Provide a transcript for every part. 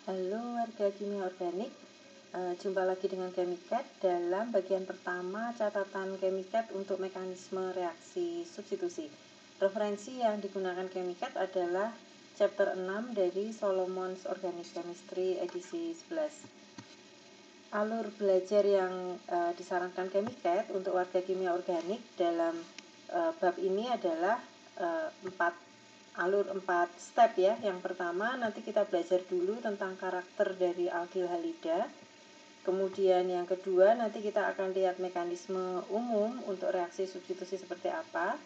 Halo warga kimia organik, jumpa lagi dengan Chemicat dalam bagian pertama catatan Chemicat untuk mekanisme reaksi substitusi. Referensi yang digunakan Chemicat adalah chapter 6 dari Solomon's Organic Chemistry edisi 11. Alur belajar yang disarankan Chemicat untuk warga kimia organik dalam bab ini adalah 4 step ya. Yang pertama nanti kita belajar dulu tentang karakter dari alkyl halida. Kemudian yang kedua nanti kita akan lihat mekanisme umum untuk reaksi substitusi seperti apa.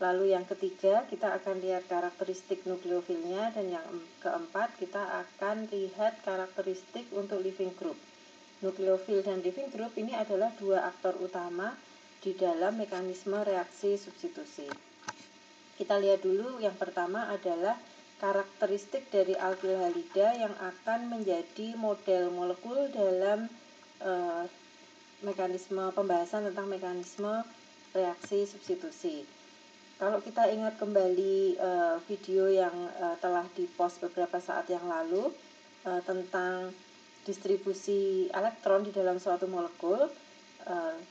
Lalu yang ketiga kita akan lihat karakteristik nukleofilnya, dan yang keempat kita akan lihat karakteristik untuk living group. Nukleofil dan living group ini adalah dua aktor utama di dalam mekanisme reaksi substitusi. Kita lihat dulu yang pertama adalah karakteristik dari alkyl halida yang akan menjadi model molekul dalam mekanisme pembahasan tentang mekanisme reaksi substitusi. Kalau kita ingat kembali video yang telah dipost beberapa saat yang lalu tentang distribusi elektron di dalam suatu molekul,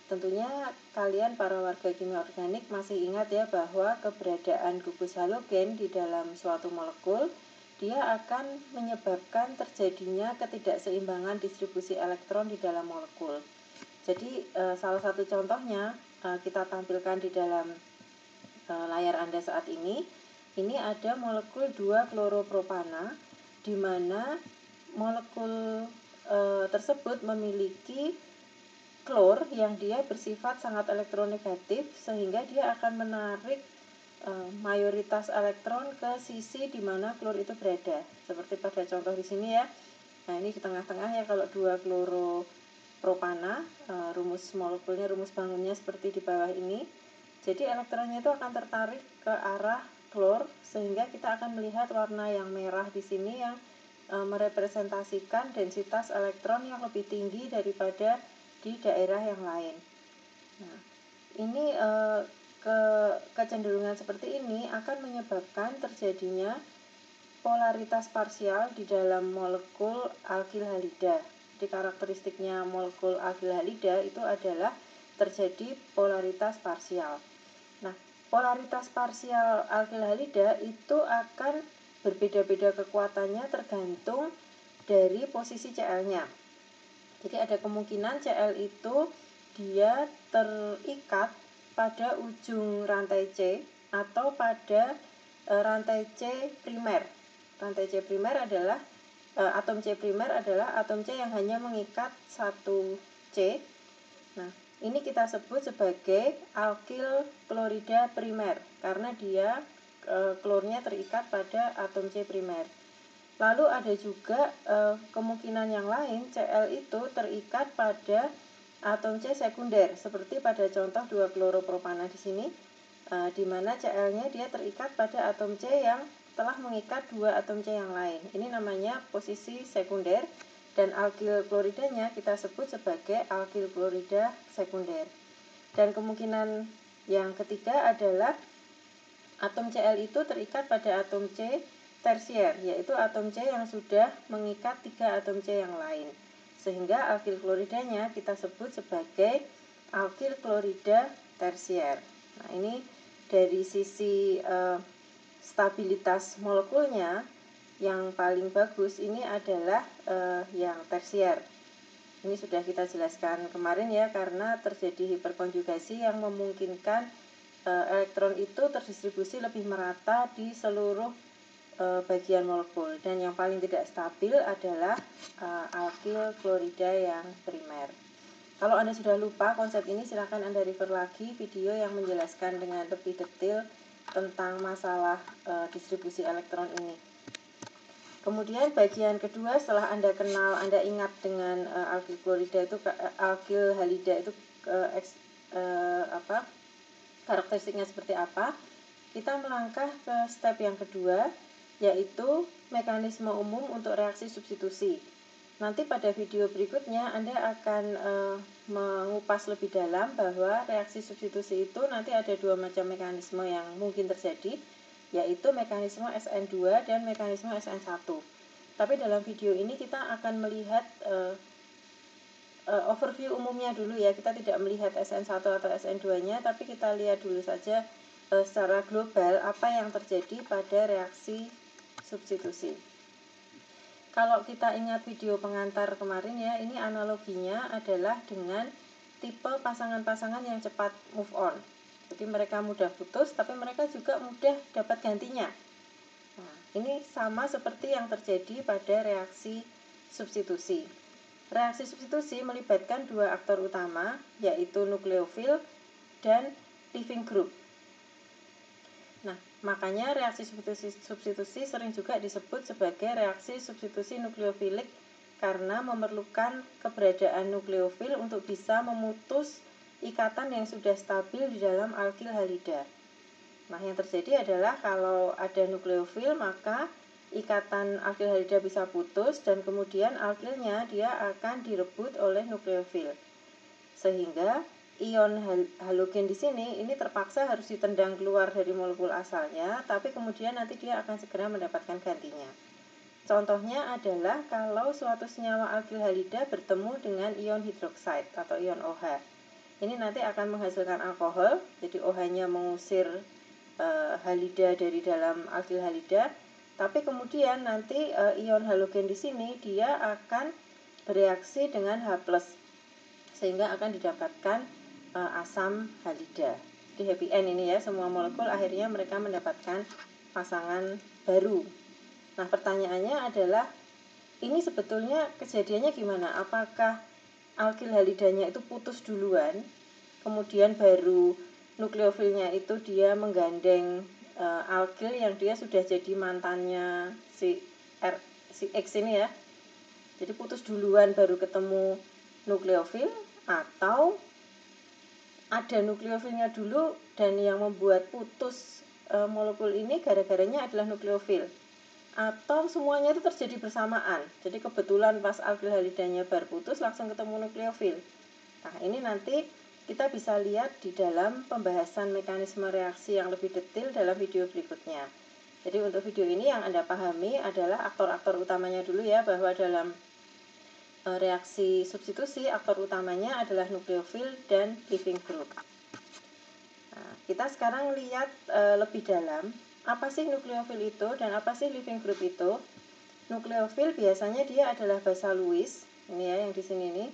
tentunya kalian para warga kimia organik masih ingat ya bahwa keberadaan gugus halogen di dalam suatu molekul dia akan menyebabkan terjadinya ketidakseimbangan distribusi elektron di dalam molekul. Jadi salah satu contohnya kita tampilkan di dalam layar Anda saat ini. Ini ada molekul 2-kloropropana di mana molekul tersebut memiliki klor yang dia bersifat sangat elektronegatif, sehingga dia akan menarik mayoritas elektron ke sisi di mana klor itu berada. Seperti pada contoh di sini ya. Nah, ini di tengah-tengah ya kalau 2-kloropropana, rumus molekulnya, rumus bangunnya seperti di bawah ini. Jadi elektronnya itu akan tertarik ke arah klor, sehingga kita akan melihat warna yang merah di sini yang merepresentasikan densitas elektron yang lebih tinggi daripada di daerah yang lain. Nah, ini kecenderungan seperti ini akan menyebabkan terjadinya polaritas parsial di dalam molekul alkyl halida. Jadi karakteristiknya molekul alkyl halida itu adalah terjadi polaritas parsial. Nah, polaritas parsial alkyl halida itu akan berbeda-beda kekuatannya tergantung dari posisi Cl-nya. Jadi ada kemungkinan Cl itu dia terikat pada ujung rantai C atau pada rantai C primer. Rantai C primer adalah atom C primer adalah atom C yang hanya mengikat satu C. Nah, ini kita sebut sebagai alkyl klorida primer karena dia klornya terikat pada atom C primer. Lalu ada juga kemungkinan yang lain, Cl itu terikat pada atom C sekunder, seperti pada contoh 2-kloropropana di sini, di mana Cl-nya dia terikat pada atom C yang telah mengikat dua atom C yang lain. Ini namanya posisi sekunder, dan alkyl kloridanya kita sebut sebagai alkyl klorida sekunder. Dan kemungkinan yang ketiga adalah atom Cl itu terikat pada atom C tersier, yaitu atom C yang sudah mengikat 3 atom C yang lain. Sehingga alkyl kloridanya kita sebut sebagai alkyl klorida tersier. Nah, ini dari sisi stabilitas molekulnya yang paling bagus ini adalah yang tersier. Ini sudah kita jelaskan kemarin ya, karena terjadi hiperkonjugasi yang memungkinkan elektron itu terdistribusi lebih merata di seluruh bagian molekul, dan yang paling tidak stabil adalah alkyl klorida yang primer. Kalau Anda sudah lupa konsep ini, silakan Anda refer lagi video yang menjelaskan dengan lebih detail tentang masalah distribusi elektron ini. Kemudian bagian kedua, setelah Anda kenal, Anda ingat dengan alkyl klorida itu, alkyl halida itu karakteristiknya seperti apa, kita melangkah ke step yang kedua, yaitu mekanisme umum untuk reaksi substitusi. Nanti pada video berikutnya Anda akan mengupas lebih dalam bahwa reaksi substitusi itu nanti ada dua macam mekanisme yang mungkin terjadi, yaitu mekanisme SN2 dan mekanisme SN1. Tapi dalam video ini kita akan melihat overview umumnya dulu ya. Kita tidak melihat SN1 atau SN2-nya, tapi kita lihat dulu saja secara global apa yang terjadi pada reaksi substitusi. Kalau kita ingat video pengantar kemarin ya, ini analoginya adalah dengan tipe pasangan-pasangan yang cepat move on. Jadi mereka mudah putus, tapi mereka juga mudah dapat gantinya. Nah, ini sama seperti yang terjadi pada reaksi substitusi. Reaksi substitusi melibatkan dua aktor utama, yaitu nukleofil dan leaving group. Nah, makanya reaksi substitusi sering juga disebut sebagai reaksi substitusi nukleofilik karena memerlukan keberadaan nukleofil untuk bisa memutus ikatan yang sudah stabil di dalam alkil halida. Nah, yang terjadi adalah kalau ada nukleofil, maka ikatan alkil halida bisa putus dan kemudian alkilnya dia akan direbut oleh nukleofil. Sehingga ion halogen di sini ini terpaksa harus ditendang keluar dari molekul asalnya, tapi kemudian nanti dia akan segera mendapatkan gantinya. Contohnya adalah kalau suatu senyawa alkil halida bertemu dengan ion hidroksida atau ion OH. Ini nanti akan menghasilkan alkohol, jadi OH-nya mengusir halida dari dalam alkil halida, tapi kemudian nanti ion halogen di sini dia akan bereaksi dengan H+, sehingga akan didapatkan asam halida. Di happy end ini ya, semua molekul akhirnya mereka mendapatkan pasangan baru. Nah, pertanyaannya adalah ini sebetulnya kejadiannya gimana? Apakah alkil halidanya itu putus duluan, kemudian baru nukleofilnya itu dia menggandeng alkil yang dia sudah jadi mantannya si X ini ya. Jadi putus duluan baru ketemu nukleofil, atau ada nukleofilnya dulu dan yang membuat putus molekul ini gara-garanya adalah nukleofil, atau semuanya itu terjadi bersamaan. Jadi kebetulan pas alkil halidanya baru putus langsung ketemu nukleofil. Nah, ini nanti kita bisa lihat di dalam pembahasan mekanisme reaksi yang lebih detail dalam video berikutnya. Jadi untuk video ini yang Anda pahami adalah aktor-aktor utamanya dulu ya, bahwa dalam reaksi substitusi aktor utamanya adalah nukleofil dan leaving group. Nah, kita sekarang lihat lebih dalam apa sih nukleofil itu dan apa sih leaving group itu. Nukleofil biasanya dia adalah basa Lewis, ini ya yang di sini nih.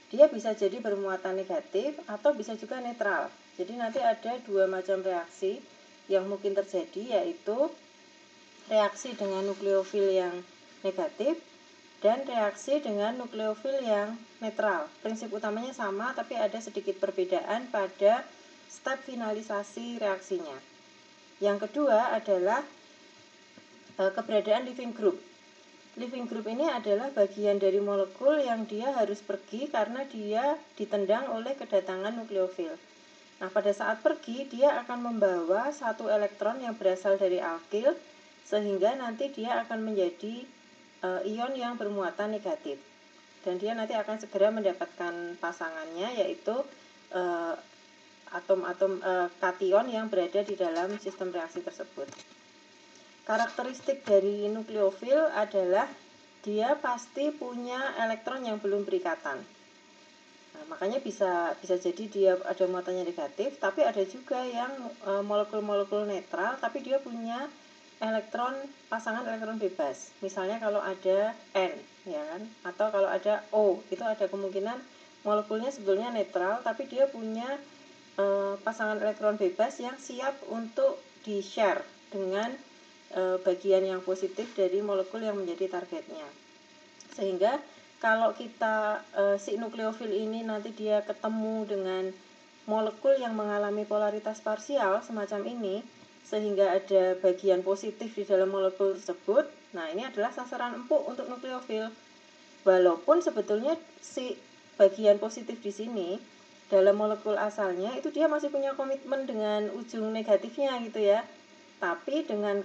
Dia bisa jadi bermuatan negatif atau bisa juga netral. Jadi nanti ada dua macam reaksi yang mungkin terjadi, yaitu reaksi dengan nukleofil yang negatif dan reaksi dengan nukleofil yang netral. Prinsip utamanya sama, tapi ada sedikit perbedaan pada step finalisasi reaksinya. Yang kedua adalah keberadaan leaving group. Leaving group ini adalah bagian dari molekul yang dia harus pergi karena dia ditendang oleh kedatangan nukleofil. Nah, pada saat pergi, dia akan membawa satu elektron yang berasal dari alkil, sehingga nanti dia akan menjadi ion yang bermuatan negatif, dan dia nanti akan segera mendapatkan pasangannya, yaitu atom-atom kation yang berada di dalam sistem reaksi tersebut. Karakteristik dari nukleofil adalah dia pasti punya elektron yang belum berikatan. Nah, makanya bisa jadi dia ada muatannya negatif, tapi ada juga yang molekul-molekul netral tapi dia punya pasangan elektron bebas. Misalnya kalau ada N, ya kan, atau kalau ada O, itu ada kemungkinan molekulnya sebetulnya netral, tapi dia punya pasangan elektron bebas yang siap untuk di-share dengan bagian yang positif dari molekul yang menjadi targetnya. Sehingga kalau kita si nukleofil ini nanti dia ketemu dengan molekul yang mengalami polaritas parsial semacam ini, sehingga ada bagian positif di dalam molekul tersebut. Nah, ini adalah sasaran empuk untuk nukleofil. Walaupun sebetulnya si bagian positif di sini dalam molekul asalnya itu dia masih punya komitmen dengan ujung negatifnya gitu ya. Tapi dengan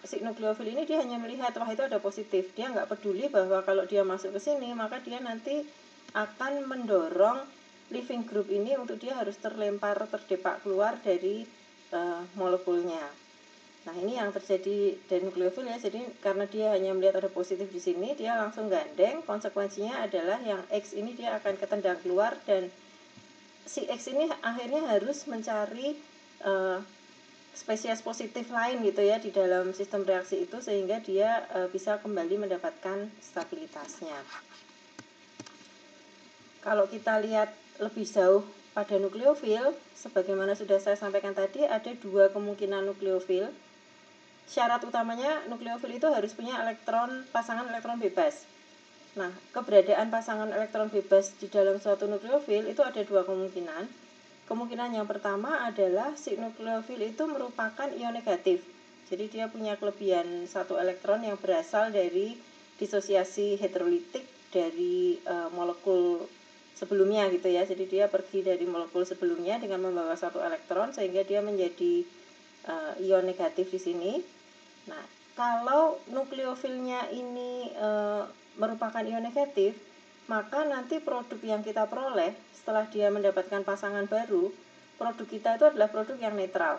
si nukleofil ini dia hanya melihat wah itu ada positif. Dia nggak peduli bahwa kalau dia masuk ke sini maka dia nanti akan mendorong leaving group ini untuk dia harus terdepak keluar dari molekulnya. Nah, ini yang terjadi dari nukleofil ya. Jadi karena dia hanya melihat ada positif di sini, dia langsung gandeng. Konsekuensinya adalah yang X ini dia akan ketendang keluar, dan si X ini akhirnya harus mencari spesies positif lain gitu ya di dalam sistem reaksi itu, sehingga dia bisa kembali mendapatkan stabilitasnya. Kalau kita lihat lebih jauh pada nukleofil, sebagaimana sudah saya sampaikan tadi, ada dua kemungkinan nukleofil. Syarat utamanya nukleofil itu harus punya pasangan elektron bebas. Nah, keberadaan pasangan elektron bebas di dalam suatu nukleofil itu ada dua kemungkinan. Kemungkinan yang pertama adalah si nukleofil itu merupakan ion negatif. Jadi dia punya kelebihan satu elektron yang berasal dari disosiasi heterolitik dari molekul sebelumnya gitu ya. Jadi dia pergi dari molekul sebelumnya dengan membawa satu elektron, sehingga dia menjadi ion negatif di sini. Nah, kalau nukleofilnya ini merupakan ion negatif, maka nanti produk yang kita peroleh setelah dia mendapatkan pasangan baru, produk kita itu adalah produk yang netral.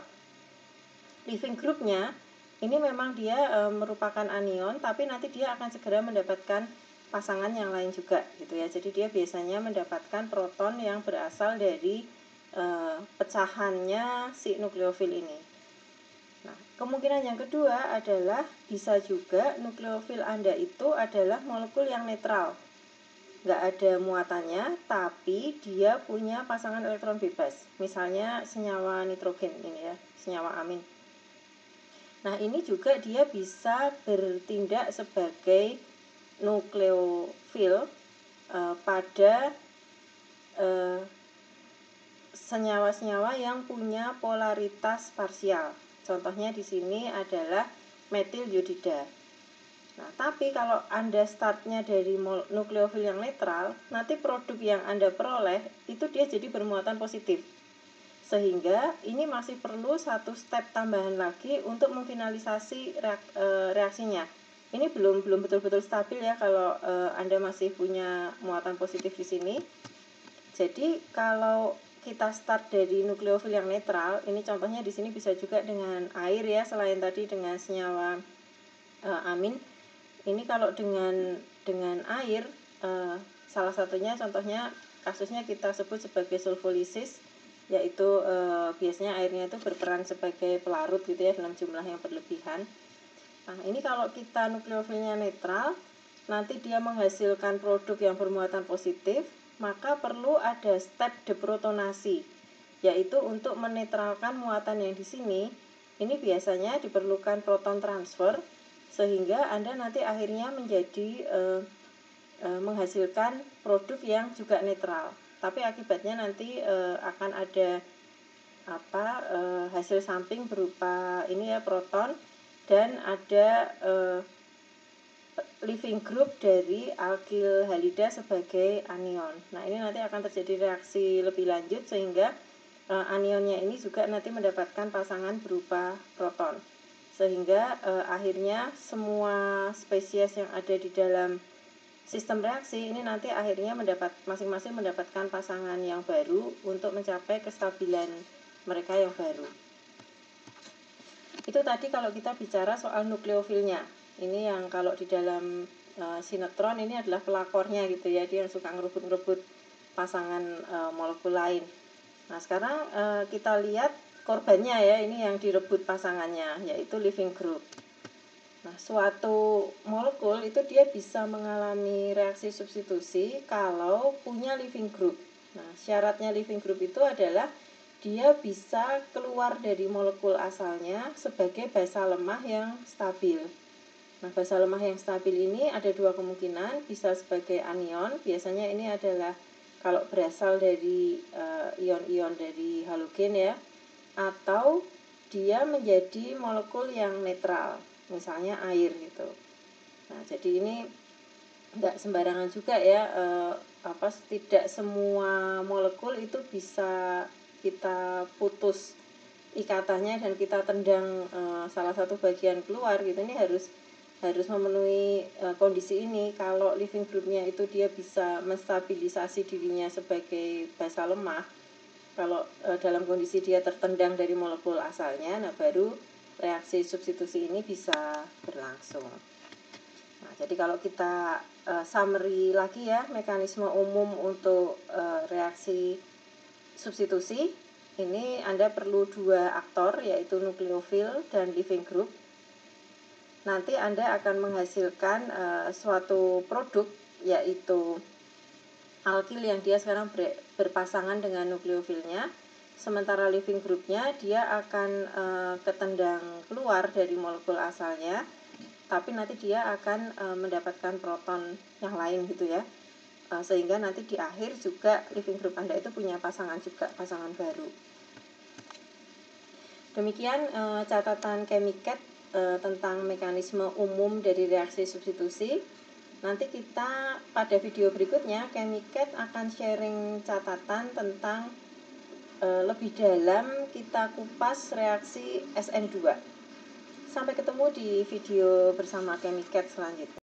Leaving groupnya ini memang dia merupakan anion, tapi nanti dia akan segera mendapatkan pasangan yang lain juga gitu ya. Jadi dia biasanya mendapatkan proton yang berasal dari pecahannya si nukleofil ini. Nah, kemungkinan yang kedua adalah bisa juga nukleofil Anda itu adalah molekul yang netral. Nggak ada muatannya, tapi dia punya pasangan elektron bebas. Misalnya senyawa nitrogen ini ya, senyawa amin. Nah, ini juga dia bisa bertindak sebagai nukleofil pada senyawa-senyawa yang punya polaritas parsial. Contohnya di sini adalah metil iodida. Nah, tapi kalau Anda startnya dari nukleofil yang netral, nanti produk yang Anda peroleh itu dia jadi bermuatan positif. Sehingga ini masih perlu satu step tambahan lagi untuk memfinalisasi reaksinya. Ini belum betul-betul stabil ya kalau Anda masih punya muatan positif di sini. Jadi kalau kita start dari nukleofil yang netral, ini contohnya di sini bisa juga dengan air ya, selain tadi dengan senyawa amin. Ini kalau dengan air, salah satunya contohnya kasusnya kita sebut sebagai sulfolisis, yaitu biasanya airnya itu berperan sebagai pelarut gitu ya dalam jumlah yang berlebihan. Nah, ini kalau kita nukleofilnya netral, nanti dia menghasilkan produk yang bermuatan positif, maka perlu ada step deprotonasi, yaitu untuk menetralkan muatan yang di sini. Ini biasanya diperlukan proton transfer, sehingga Anda nanti akhirnya menjadi menghasilkan produk yang juga netral. Tapi akibatnya nanti akan ada hasil samping berupa ini ya, proton, dan ada leaving group dari alkyl halida sebagai anion. Nah, ini nanti akan terjadi reaksi lebih lanjut sehingga anionnya ini juga nanti mendapatkan pasangan berupa proton. Sehingga akhirnya semua spesies yang ada di dalam sistem reaksi ini nanti akhirnya masing-masing mendapatkan pasangan yang baru untuk mencapai kestabilan mereka yang baru. Itu tadi kalau kita bicara soal nukleofilnya. Ini yang kalau di dalam sinetron ini adalah pelakornya gitu ya, dia yang suka ngerebut-ngerebut pasangan molekul lain. Nah, sekarang kita lihat korbannya ya, ini yang direbut pasangannya, yaitu leaving group. Nah, suatu molekul itu dia bisa mengalami reaksi substitusi kalau punya leaving group. Nah, syaratnya leaving group itu adalah dia bisa keluar dari molekul asalnya sebagai basa lemah yang stabil. Nah, basa lemah yang stabil ini ada dua kemungkinan, bisa sebagai anion, biasanya ini adalah kalau berasal dari ion-ion dari halogen ya, atau dia menjadi molekul yang netral, misalnya air gitu. Nah, jadi ini enggak sembarangan juga ya, tidak semua molekul itu bisa kita putus ikatannya dan kita tendang salah satu bagian keluar gitu. Ini harus memenuhi kondisi ini. Kalau leaving groupnya itu dia bisa menstabilisasi dirinya sebagai basa lemah, kalau dalam kondisi dia tertendang dari molekul asalnya, nah baru reaksi substitusi ini bisa berlangsung. Nah, jadi kalau kita summary lagi ya, mekanisme umum untuk reaksi substitusi, ini Anda perlu 2 aktor, yaitu nukleofil dan leaving group. Nanti Anda akan menghasilkan suatu produk, yaitu alkil yang dia sekarang berpasangan dengan nukleofilnya. Sementara leaving groupnya dia akan ketendang keluar dari molekul asalnya, tapi nanti dia akan mendapatkan proton yang lain gitu ya, sehingga nanti di akhir juga leaving group Anda itu punya pasangan juga, pasangan baru. Demikian catatan Chemicat tentang mekanisme umum dari reaksi substitusi. Nanti kita pada video berikutnya Chemicat akan sharing catatan tentang lebih dalam, kita kupas reaksi SN2. Sampai ketemu di video bersama Chemicat selanjutnya.